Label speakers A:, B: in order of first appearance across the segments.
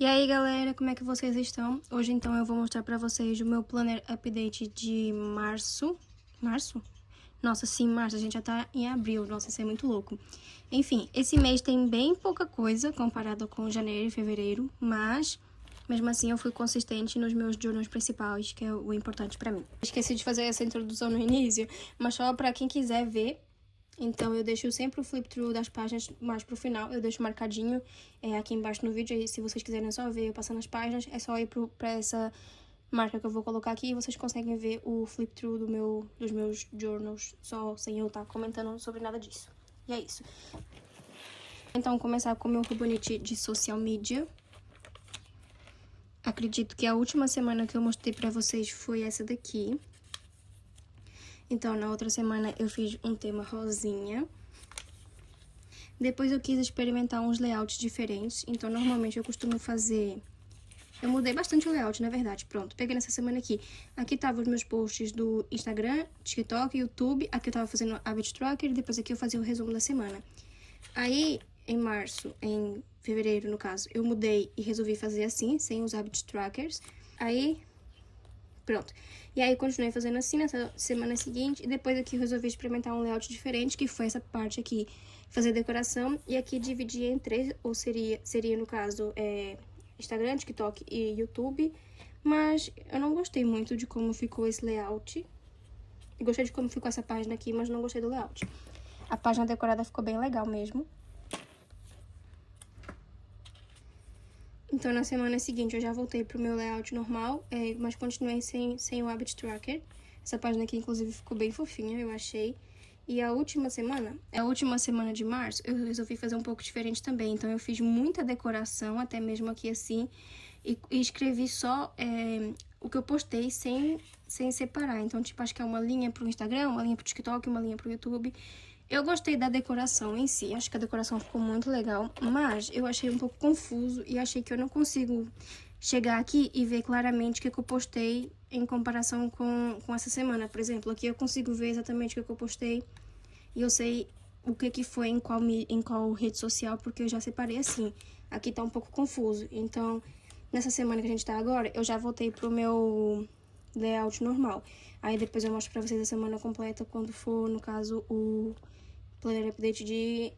A: E aí, galera, como é que vocês estão? Hoje, então, eu vou mostrar pra vocês o meu planner update de março. Março? Nossa, sim, março. A gente já tá em abril. Nossa, isso é muito louco. Enfim, esse mês tem bem pouca coisa comparado com janeiro e fevereiro, mas mesmo assim eu fui consistente nos meus journals principais, que é o importante pra mim. Esqueci de fazer essa introdução no início, mas só pra quem quiser ver. Então, eu deixo sempre o flip-through das páginas mais pro final. Eu deixo marcadinho aqui embaixo no vídeo. Aí, se vocês quiserem só ver eu passando as páginas, é só ir pra essa marca que eu vou colocar aqui. E vocês conseguem ver o flip-through dos meus journals, só sem eu estar comentando sobre nada disso. E é isso. Então, começar com o meu Rubonite de social media. Acredito que a última semana que eu mostrei pra vocês foi essa daqui. Então, na outra semana eu fiz um tema rosinha. Depois eu quis experimentar uns layouts diferentes. Então, normalmente eu costumo fazer... Eu mudei bastante o layout, na verdade. Pronto, peguei nessa semana aqui. Aqui estavam os meus posts do Instagram, TikTok, YouTube. Aqui eu tava fazendo Habit Tracker. Depois aqui eu fazia o resumo da semana. Aí, em fevereiro, no caso, eu mudei e resolvi fazer assim, sem os Habit Trackers. Aí... Pronto. E aí, continuei fazendo assim nessa semana seguinte. E depois aqui eu resolvi experimentar um layout diferente, que foi essa parte aqui, fazer decoração. E aqui dividir em três, ou seria no caso, Instagram, TikTok e YouTube. Mas eu não gostei muito de como ficou esse layout. Eu gostei de como ficou essa página aqui, mas não gostei do layout. A página decorada ficou bem legal mesmo. Então, na semana seguinte, eu já voltei pro meu layout normal, mas continuei sem o Habit Tracker. Essa página aqui, inclusive, ficou bem fofinha, eu achei. E a última semana de março, eu resolvi fazer um pouco diferente também. Então, eu fiz muita decoração, até mesmo aqui assim, e escrevi só o que eu postei sem separar. Então, tipo, acho que é uma linha pro Instagram, uma linha pro TikTok, uma linha pro YouTube. Eu gostei da decoração em si, acho que a decoração ficou muito legal, mas eu achei um pouco confuso e achei que eu não consigo chegar aqui e ver claramente o que eu postei em comparação com essa semana. Por exemplo, aqui eu consigo ver exatamente o que eu postei e eu sei o que foi em qual rede social, porque eu já separei assim. Aqui tá um pouco confuso, então nessa semana que a gente tá agora, eu já voltei pro meu layout normal. Aí depois eu mostro pra vocês a semana completa quando for, no caso, o planner update de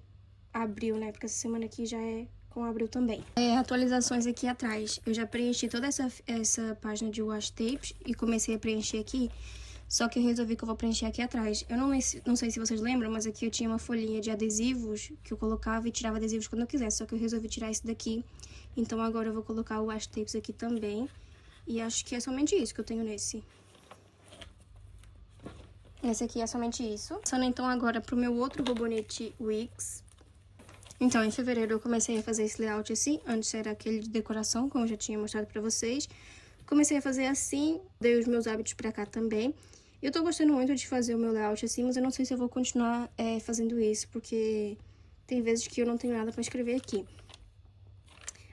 A: abril, né? Porque essa semana aqui já é com abril também. Atualizações aqui atrás. Eu já preenchi toda essa página de washi tapes e comecei a preencher aqui. Só que eu resolvi que eu vou preencher aqui atrás. Eu não sei se vocês lembram, mas aqui eu tinha uma folhinha de adesivos que eu colocava e tirava adesivos quando eu quisesse. Só que eu resolvi tirar esse daqui. Então agora eu vou colocar o washi tapes aqui também. E acho que é somente isso que eu tenho nesse. Esse aqui é somente isso. Passando então agora pro meu outro Rubonite Wix. Então, em fevereiro eu comecei a fazer esse layout assim. Antes era aquele de decoração, como eu já tinha mostrado pra vocês. Comecei a fazer assim, dei os meus hábitos pra cá também. Eu tô gostando muito de fazer o meu layout assim, mas eu não sei se eu vou continuar fazendo isso, porque tem vezes que eu não tenho nada pra escrever aqui.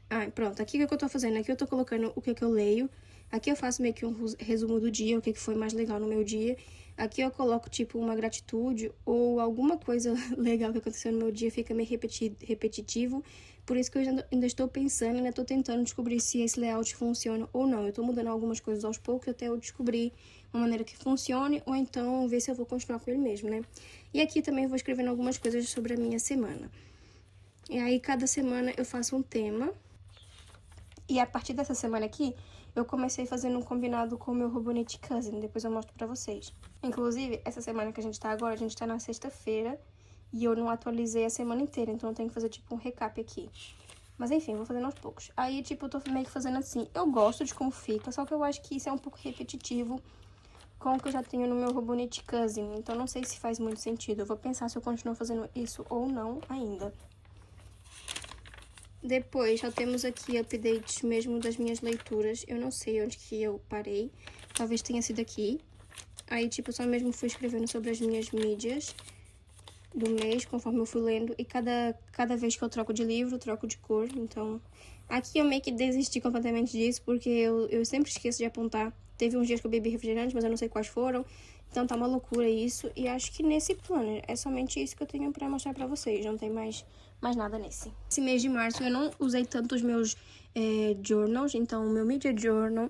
A: Ah, pronto, aqui o que eu tô fazendo? Aqui eu tô colocando o que eu leio. Aqui eu faço meio que um resumo do dia, o que foi mais legal no meu dia. Aqui eu coloco, tipo, uma gratitude ou alguma coisa legal que aconteceu no meu dia, fica meio repetitivo. Por isso que eu ainda estou pensando, ainda estou tentando descobrir se esse layout funciona ou não. Eu tô mudando algumas coisas aos poucos até eu descobrir uma maneira que funcione, ou então ver se eu vou continuar com ele mesmo, né? E aqui também eu vou escrevendo algumas coisas sobre a minha semana. E aí, cada semana eu faço um tema. E a partir dessa semana aqui, eu comecei fazendo um combinado com o meu Rubonite Cousin. Depois eu mostro pra vocês. Inclusive, essa semana que a gente tá agora, a gente tá na sexta-feira. E eu não atualizei a semana inteira, então eu tenho que fazer, tipo, um recap aqui. Mas enfim, vou fazendo aos poucos. Aí, tipo, eu tô meio que fazendo assim. Eu gosto de como fica, só que eu acho que isso é um pouco repetitivo com o que eu já tenho no meu Rubonite Cousin. Então não sei se faz muito sentido. Eu vou pensar se eu continuo fazendo isso ou não ainda. Depois, já temos aqui updates mesmo das minhas leituras. Eu não sei onde que eu parei. Talvez tenha sido aqui. Aí, tipo, eu só mesmo fui escrevendo sobre as minhas mídias do mês, conforme eu fui lendo. E cada vez que eu troco de livro, eu troco de cor. Então, aqui eu meio que desisti completamente disso, porque eu sempre esqueço de apontar. Teve uns dias que eu bebi refrigerante, mas eu não sei quais foram. Então tá uma loucura isso. E acho que nesse planner é somente isso que eu tenho pra mostrar pra vocês. Não tem mais nada nesse. Esse mês de março eu não usei tanto os meus journals. Então o meu Media Journal,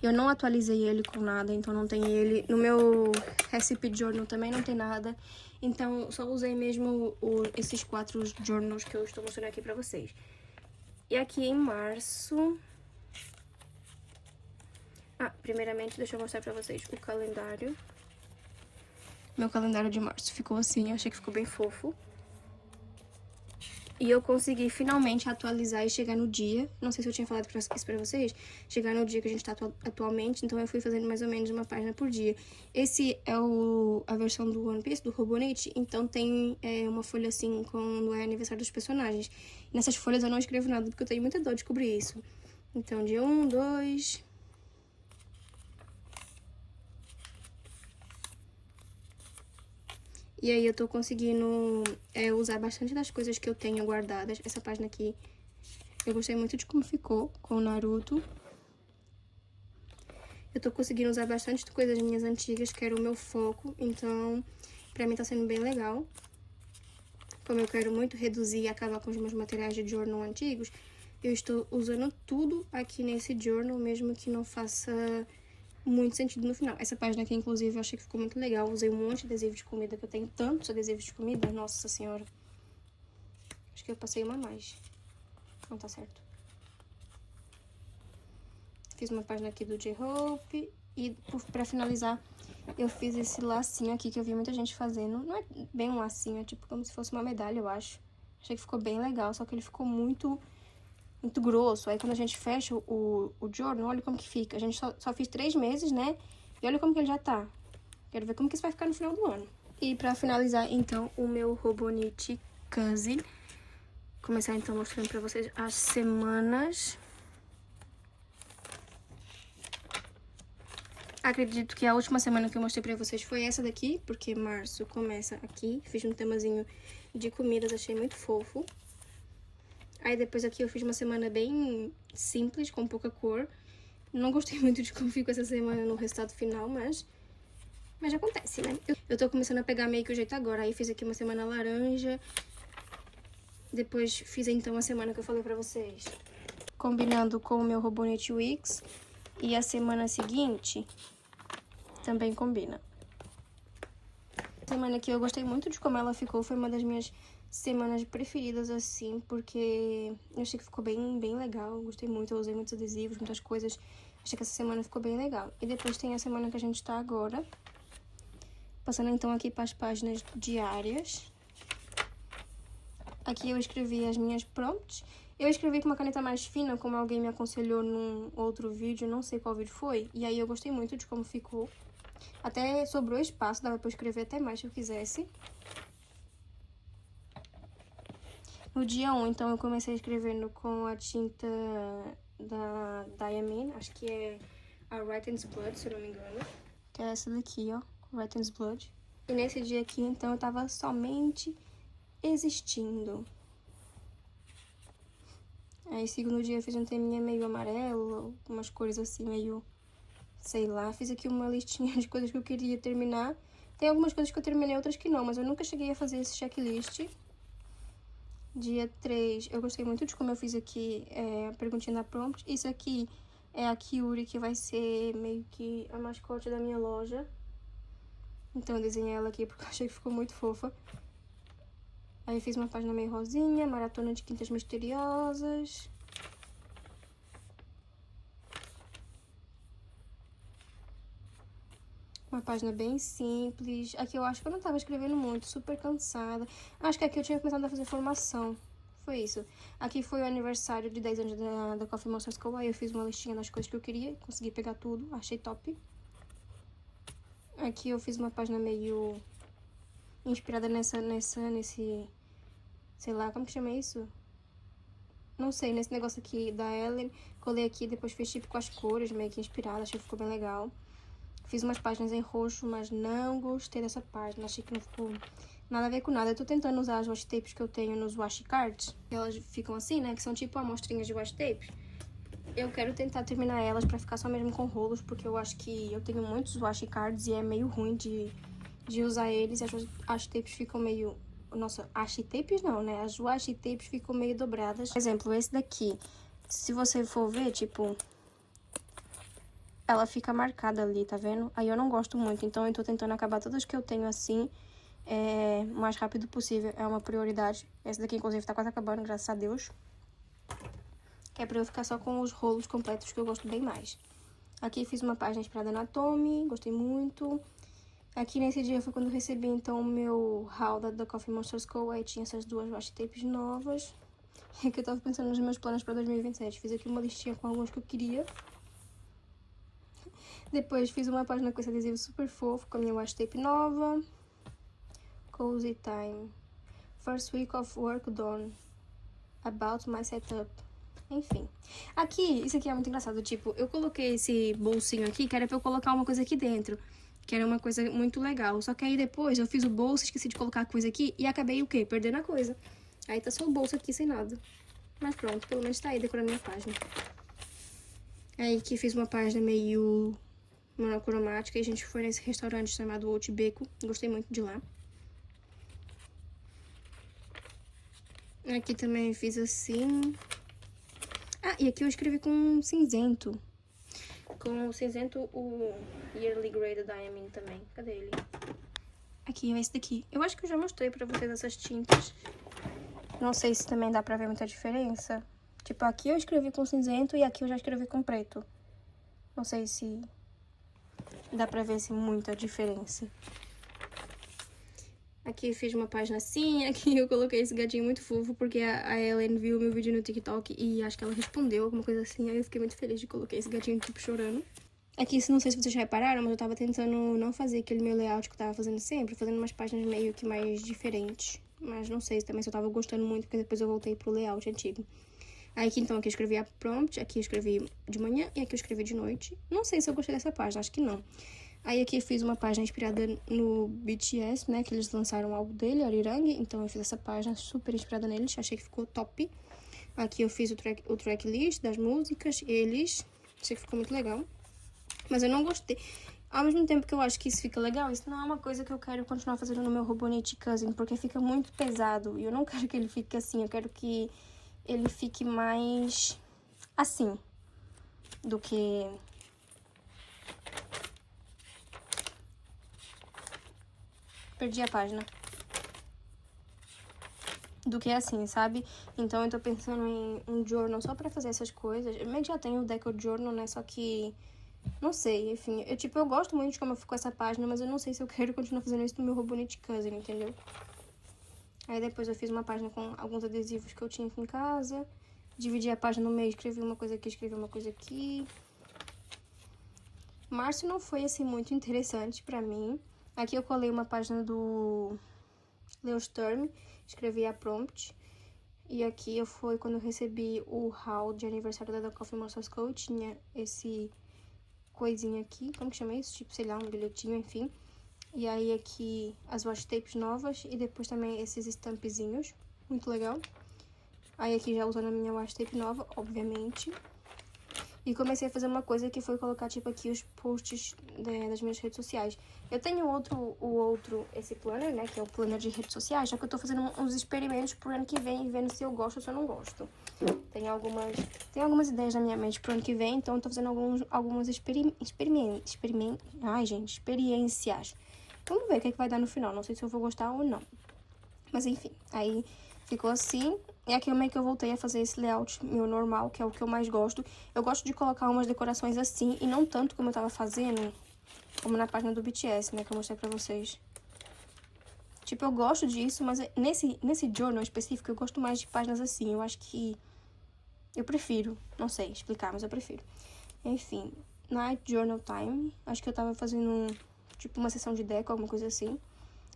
A: eu não atualizei ele com nada. Então não tem ele. No meu Recipe Journal também não tem nada. Então só usei mesmo esses 4 journals que eu estou mostrando aqui pra vocês. E aqui em março... primeiramente, deixa eu mostrar pra vocês o calendário. Meu calendário de março ficou assim, eu achei que ficou bem fofo. E eu consegui finalmente atualizar e chegar no dia. Não sei se eu tinha falado isso pra vocês. Chegar no dia que a gente tá atualmente, então eu fui fazendo mais ou menos uma página por dia. Esse é a versão do One Piece, do Robonite. Então tem uma folha assim, quando é aniversário dos personagens. E nessas folhas eu não escrevo nada, porque eu tenho muita dor de cobrir isso. Então, dia 1, 2... E aí eu tô conseguindo usar bastante das coisas que eu tenho guardadas. Essa página aqui, eu gostei muito de como ficou com o Naruto. Eu tô conseguindo usar bastante coisas minhas antigas, que era o meu foco. Então, pra mim tá sendo bem legal. Como eu quero muito reduzir e acabar com os meus materiais de journal antigos, eu estou usando tudo aqui nesse journal, mesmo que não faça muito sentido no final. Essa página aqui, inclusive, eu achei que ficou muito legal. Usei um monte de adesivo de comida, que eu tenho tantos adesivos de comida. Nossa senhora. Acho que eu passei uma a mais. Não tá certo. Fiz uma página aqui do J-Hope. E pra finalizar, eu fiz esse lacinho aqui, que eu vi muita gente fazendo. Não é bem um lacinho, é tipo como se fosse uma medalha, eu acho. Achei que ficou bem legal, só que ele ficou muito grosso. Aí quando a gente fecha o journal, olha como que fica. A gente só fiz 3 meses, né? E olha como que ele já tá. Quero ver como que isso vai ficar no final do ano. E pra finalizar, então, o meu Robonite Cousin. Começar, então, mostrando pra vocês as semanas. Acredito que a última semana que eu mostrei pra vocês foi essa daqui, porque março começa aqui. Fiz um temazinho de comidas, achei muito fofo. Aí depois aqui eu fiz uma semana bem simples, com pouca cor. Não gostei muito de como ficou essa semana no resultado final, mas acontece, né? Eu tô começando a pegar meio que o jeito agora. Aí fiz aqui uma semana laranja. Depois fiz então a semana que eu falei pra vocês, combinando com o meu Robonite Wix. E a semana seguinte também combina. Semana que eu gostei muito de como ela ficou, foi uma das minhas semanas preferidas, assim, porque eu achei que ficou bem legal, gostei muito, eu usei muitos adesivos, muitas coisas, achei que essa semana ficou bem legal. E depois tem a semana que a gente tá agora, passando então aqui para as páginas diárias. Aqui eu escrevi as minhas prompts. Eu escrevi com uma caneta mais fina, como alguém me aconselhou num outro vídeo, não sei qual vídeo foi, e aí eu gostei muito de como ficou. Até sobrou espaço, dava pra eu escrever até mais se eu quisesse. No dia 1, então, eu comecei escrevendo com a tinta da Diamine, acho que é a Riten's Blood, se eu não me engano. Que é essa daqui, ó, Riten's Blood. E nesse dia aqui, então, eu tava somente existindo. Aí, segundo dia, eu fiz um teminha meio amarelo, umas cores assim, meio... sei lá, fiz aqui uma listinha de coisas que eu queria terminar. Tem algumas coisas que eu terminei, outras que não, mas eu nunca cheguei a fazer esse checklist. Dia 3, eu gostei muito de como eu fiz aqui a perguntinha da prompt. Isso aqui é a Kyuri, que vai ser meio que a mascote da minha loja. Então eu desenhei ela aqui porque eu achei que ficou muito fofa. Aí eu fiz uma página meio rosinha, maratona de quintas misteriosas. Uma página bem simples. Aqui eu acho que eu não tava escrevendo muito, super cansada. Acho que aqui eu tinha começado a fazer formação. Foi isso. Aqui foi o aniversário de 10 anos da Coffee Monster School. Aí eu fiz uma listinha das coisas que eu queria. Consegui pegar tudo. Achei top. Aqui eu fiz uma página meio inspirada nesse... sei lá, como que chama isso? Não sei, nesse negócio aqui da Ellen. Colei aqui, depois fiz tipo com as cores, meio que inspirada. Achei que ficou bem legal. Fiz umas páginas em roxo, mas não gostei dessa página. Achei que não ficou nada a ver com nada. Eu tô tentando usar as washi tapes que eu tenho nos washi cards. Elas ficam assim, né? Que são tipo amostrinhas de washi tape. eu quero tentar terminar elas pra ficar só mesmo com rolos, porque eu acho que eu tenho muitos washi cards e é meio ruim de usar eles. As washi tapes ficam meio... Nossa, washi tapes não, né? As washi tapes ficam meio dobradas. Por exemplo, esse daqui, se você for ver, tipo... ela fica marcada ali, tá vendo? Aí eu não gosto muito, então eu tô tentando acabar todas que eu tenho assim, o mais rápido possível. É uma prioridade. Essa daqui, inclusive, tá quase acabando, graças a Deus. Que é pra eu ficar só com os rolos completos, que eu gosto bem mais. Aqui fiz uma página inspirada na Tommy, gostei muito. Aqui nesse dia foi quando eu recebi, então, o meu haul da Coffee Monsters Co. Aí tinha essas duas washi tapes novas. E aqui eu tava pensando nos meus planos pra 2027. Fiz aqui uma listinha com alguns que eu queria. Depois fiz uma página com esse adesivo super fofo, com a minha washi tape nova. Cozy Time. First week of work done. About my setup. Enfim. Aqui, isso aqui é muito engraçado. Tipo, eu coloquei esse bolsinho aqui, que era pra eu colocar uma coisa aqui dentro. Que era uma coisa muito legal. Só que aí depois eu fiz o bolso, esqueci de colocar a coisa aqui e acabei o quê? Perdendo a coisa. Aí tá só o bolso aqui sem nada. Mas pronto, pelo menos tá aí decorando minha página. Aí aqui fiz uma página meio monocromática e a gente foi nesse restaurante chamado Outbeco. Gostei muito de lá. Aqui também fiz assim. Ah, e aqui eu escrevi com cinzento. Com o cinzento, o Yearly Grade Diamond também. Cadê ele? Aqui, é esse daqui. Eu acho que eu já mostrei pra vocês essas tintas. Não sei se também dá pra ver muita diferença. Tipo, aqui eu escrevi com cinzento e aqui eu já escrevi com preto. Não sei se dá pra ver assim, muita diferença. Aqui eu fiz uma página assim, aqui eu coloquei esse gatinho muito fofo, porque a Ellen viu meu vídeo no TikTok e acho que ela respondeu alguma coisa assim, aí eu fiquei muito feliz de colocar esse gatinho, tipo, chorando. Aqui, não sei se vocês repararam, mas eu tava tentando não fazer aquele meu layout que eu tava fazendo sempre, fazendo umas páginas meio que mais diferentes. Mas não sei também se eu tava gostando muito, porque depois eu voltei pro layout antigo. Aí aqui, então, aqui eu escrevi a prompt, aqui eu escrevi de manhã e aqui eu escrevi de noite. Não sei se eu gostei dessa página, acho que não. Aí aqui eu fiz uma página inspirada no BTS, né, que eles lançaram o álbum dele, Arirang. Então eu fiz essa página super inspirada neles, achei que ficou top. Aqui eu fiz o tracklist das músicas, achei que ficou muito legal. Mas eu não gostei. Ao mesmo tempo que eu acho que isso fica legal, isso não é uma coisa que eu quero continuar fazendo no meu Robonite Cousin, porque fica muito pesado. E eu não quero que ele fique assim, eu quero que ele fique mais assim do que... Perdi a página. Do que assim, sabe? Então eu tô pensando em um journal só pra fazer essas coisas. Eu meio que já tenho o Deco Journal, né? Só que... Não sei, enfim. Eu gosto muito de como ficou essa página, mas eu não sei se eu quero continuar fazendo isso no meu Robonite Cousin, entendeu? Aí depois eu fiz uma página com alguns adesivos que eu tinha aqui em casa. Dividi a página no meio, escrevi uma coisa aqui, escrevi uma coisa aqui. Março não foi, assim, muito interessante pra mim. Aqui eu colei uma página do Leo Sturm, escrevi a prompt. E aqui foi quando eu recebi o haul de aniversário da Coffee Monsters Co. Tinha esse coisinha aqui, como que chama isso? Tipo, sei lá, um bilhetinho, enfim. E aí aqui as washi tapes novas e depois também esses stampzinhos, muito legal. Aí aqui já usando a minha washi tape nova, obviamente. E comecei a fazer uma coisa que foi colocar, tipo, aqui os posts das minhas redes sociais. Eu tenho esse planner, né, que é o planner de redes sociais, só que eu tô fazendo uns experimentos pro ano que vem, vendo se eu gosto ou se eu não gosto. Tem algumas ideias na minha mente pro ano que vem, então eu tô fazendo algumas experiências. Vamos ver o que vai dar no final, não sei se eu vou gostar ou não. Mas enfim, aí ficou assim. E aqui meio que eu voltei a fazer esse layout meu normal, que é o que eu mais gosto. Eu gosto de colocar umas decorações assim, e não tanto como eu tava fazendo, como na página do BTS, né, que eu mostrei pra vocês. Tipo, eu gosto disso, mas nesse journal específico, eu gosto mais de páginas assim. Eu acho que... eu prefiro, não sei explicar, mas eu prefiro. Enfim, Night Journal Time. Acho que eu tava fazendo, tipo, uma sessão de deco, alguma coisa assim.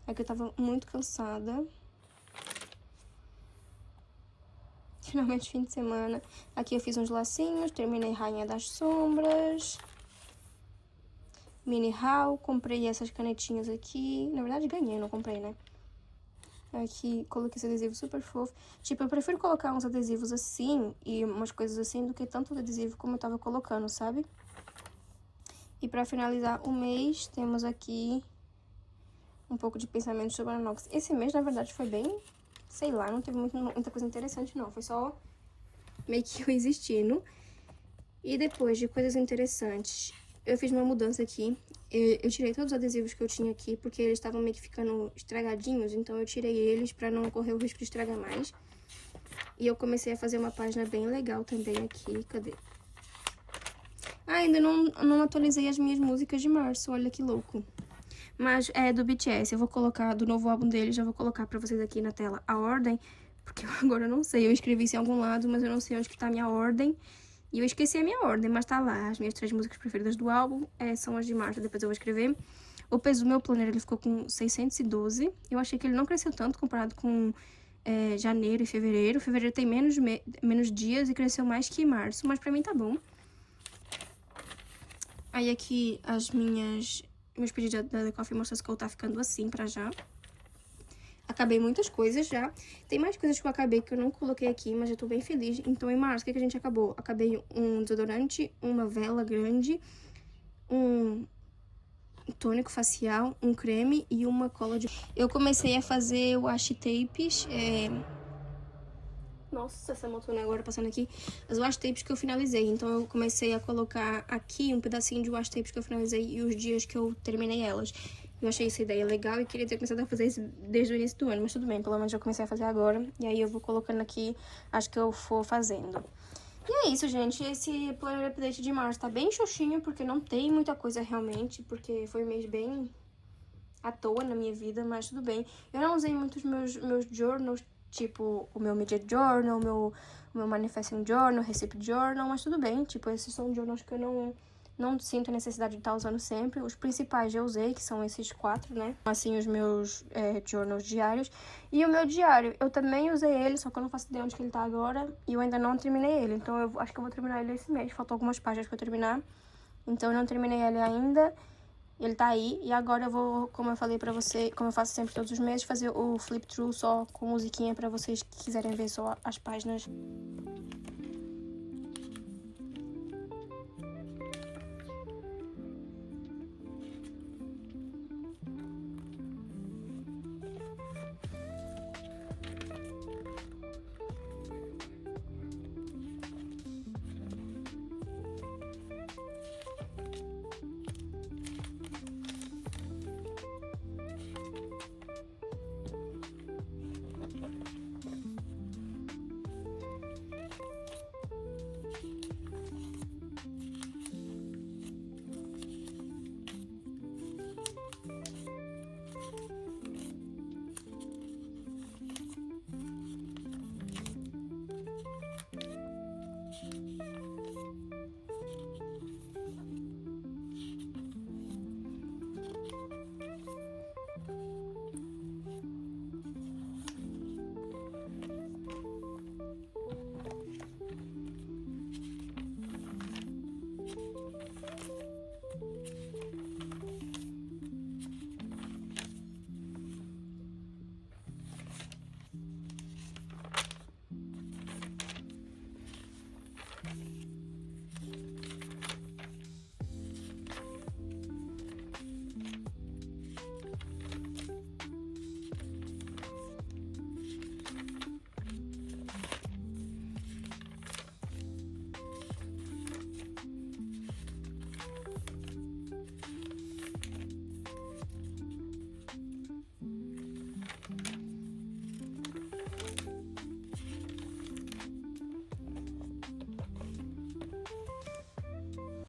A: Aqui eu tava muito cansada. Finalmente, fim de semana. Aqui eu fiz uns lacinhos, terminei Rainha das Sombras. Mini haul, comprei essas canetinhas aqui. Na verdade, ganhei, não comprei, né? Aqui, coloquei esse adesivo super fofo. Tipo, eu prefiro colocar uns adesivos assim e umas coisas assim do que tanto adesivo como eu tava colocando, sabe? E pra finalizar o mês, temos aqui um pouco de pensamento sobre a Nox. Esse mês, na verdade, foi bem... Sei lá, não teve muita coisa interessante, não. Foi só meio que eu existindo. E depois de coisas interessantes, eu fiz uma mudança aqui. Eu tirei todos os adesivos que eu tinha aqui, porque eles estavam meio que ficando estragadinhos. Então, eu tirei eles pra não correr o risco de estragar mais. E eu comecei a fazer uma página bem legal também aqui. Cadê? Ah, ainda não atualizei as minhas músicas de março, olha que louco. Mas é do BTS, eu vou colocar do novo álbum deles, já vou colocar pra vocês aqui na tela a ordem, porque eu agora não sei, eu escrevi isso em algum lado, mas eu não sei onde que tá a minha ordem. E eu esqueci a minha ordem, mas tá lá, as minhas 3 músicas preferidas do álbum são as de março, depois eu vou escrever. O peso do meu planner, ele ficou com 612, eu achei que ele não cresceu tanto comparado com janeiro e fevereiro. Fevereiro tem menos dias e cresceu mais que março, mas pra mim tá bom. Aí aqui meus pedidos da The Coffee Monster School tá ficando assim pra já. Acabei muitas coisas já. Tem mais coisas que eu acabei que eu não coloquei aqui, mas eu tô bem feliz. Então, em março, o que a gente acabou? Acabei um desodorante, uma vela grande, um tônico facial, um creme e uma cola de... Eu comecei a fazer washi tapes, Nossa, essa motona agora passando aqui. As washi tapes que eu finalizei. Então, eu comecei a colocar aqui um pedacinho de washi tapes que eu finalizei e os dias que eu terminei elas. Eu achei essa ideia legal e queria ter começado a fazer isso desde o início do ano. Mas tudo bem, pelo menos eu comecei a fazer agora. E aí, eu vou colocando aqui as que eu for fazendo. E é isso, gente. Esse planner update de março tá bem xoxinho, porque não tem muita coisa realmente. Porque foi um mês bem à toa na minha vida, mas tudo bem. Eu não usei muito os meus journals, tipo, o meu Media Journal, o meu Manifesting Journal, Recipe Journal, mas tudo bem. Tipo, esses são journals que eu não sinto a necessidade de estar usando sempre. Os principais já usei, que são esses 4, né? Assim, os meus journals diários. E o meu diário, eu também usei ele, só que eu não faço ideia onde que ele tá agora. E eu ainda não terminei ele, então eu acho que eu vou terminar ele esse mês. Faltam algumas páginas pra eu terminar, então eu não terminei ele ainda. Ele tá aí, e agora eu vou, como eu falei pra você, como eu faço sempre todos os meses, fazer o flip through só com musiquinha pra vocês que quiserem ver só as páginas.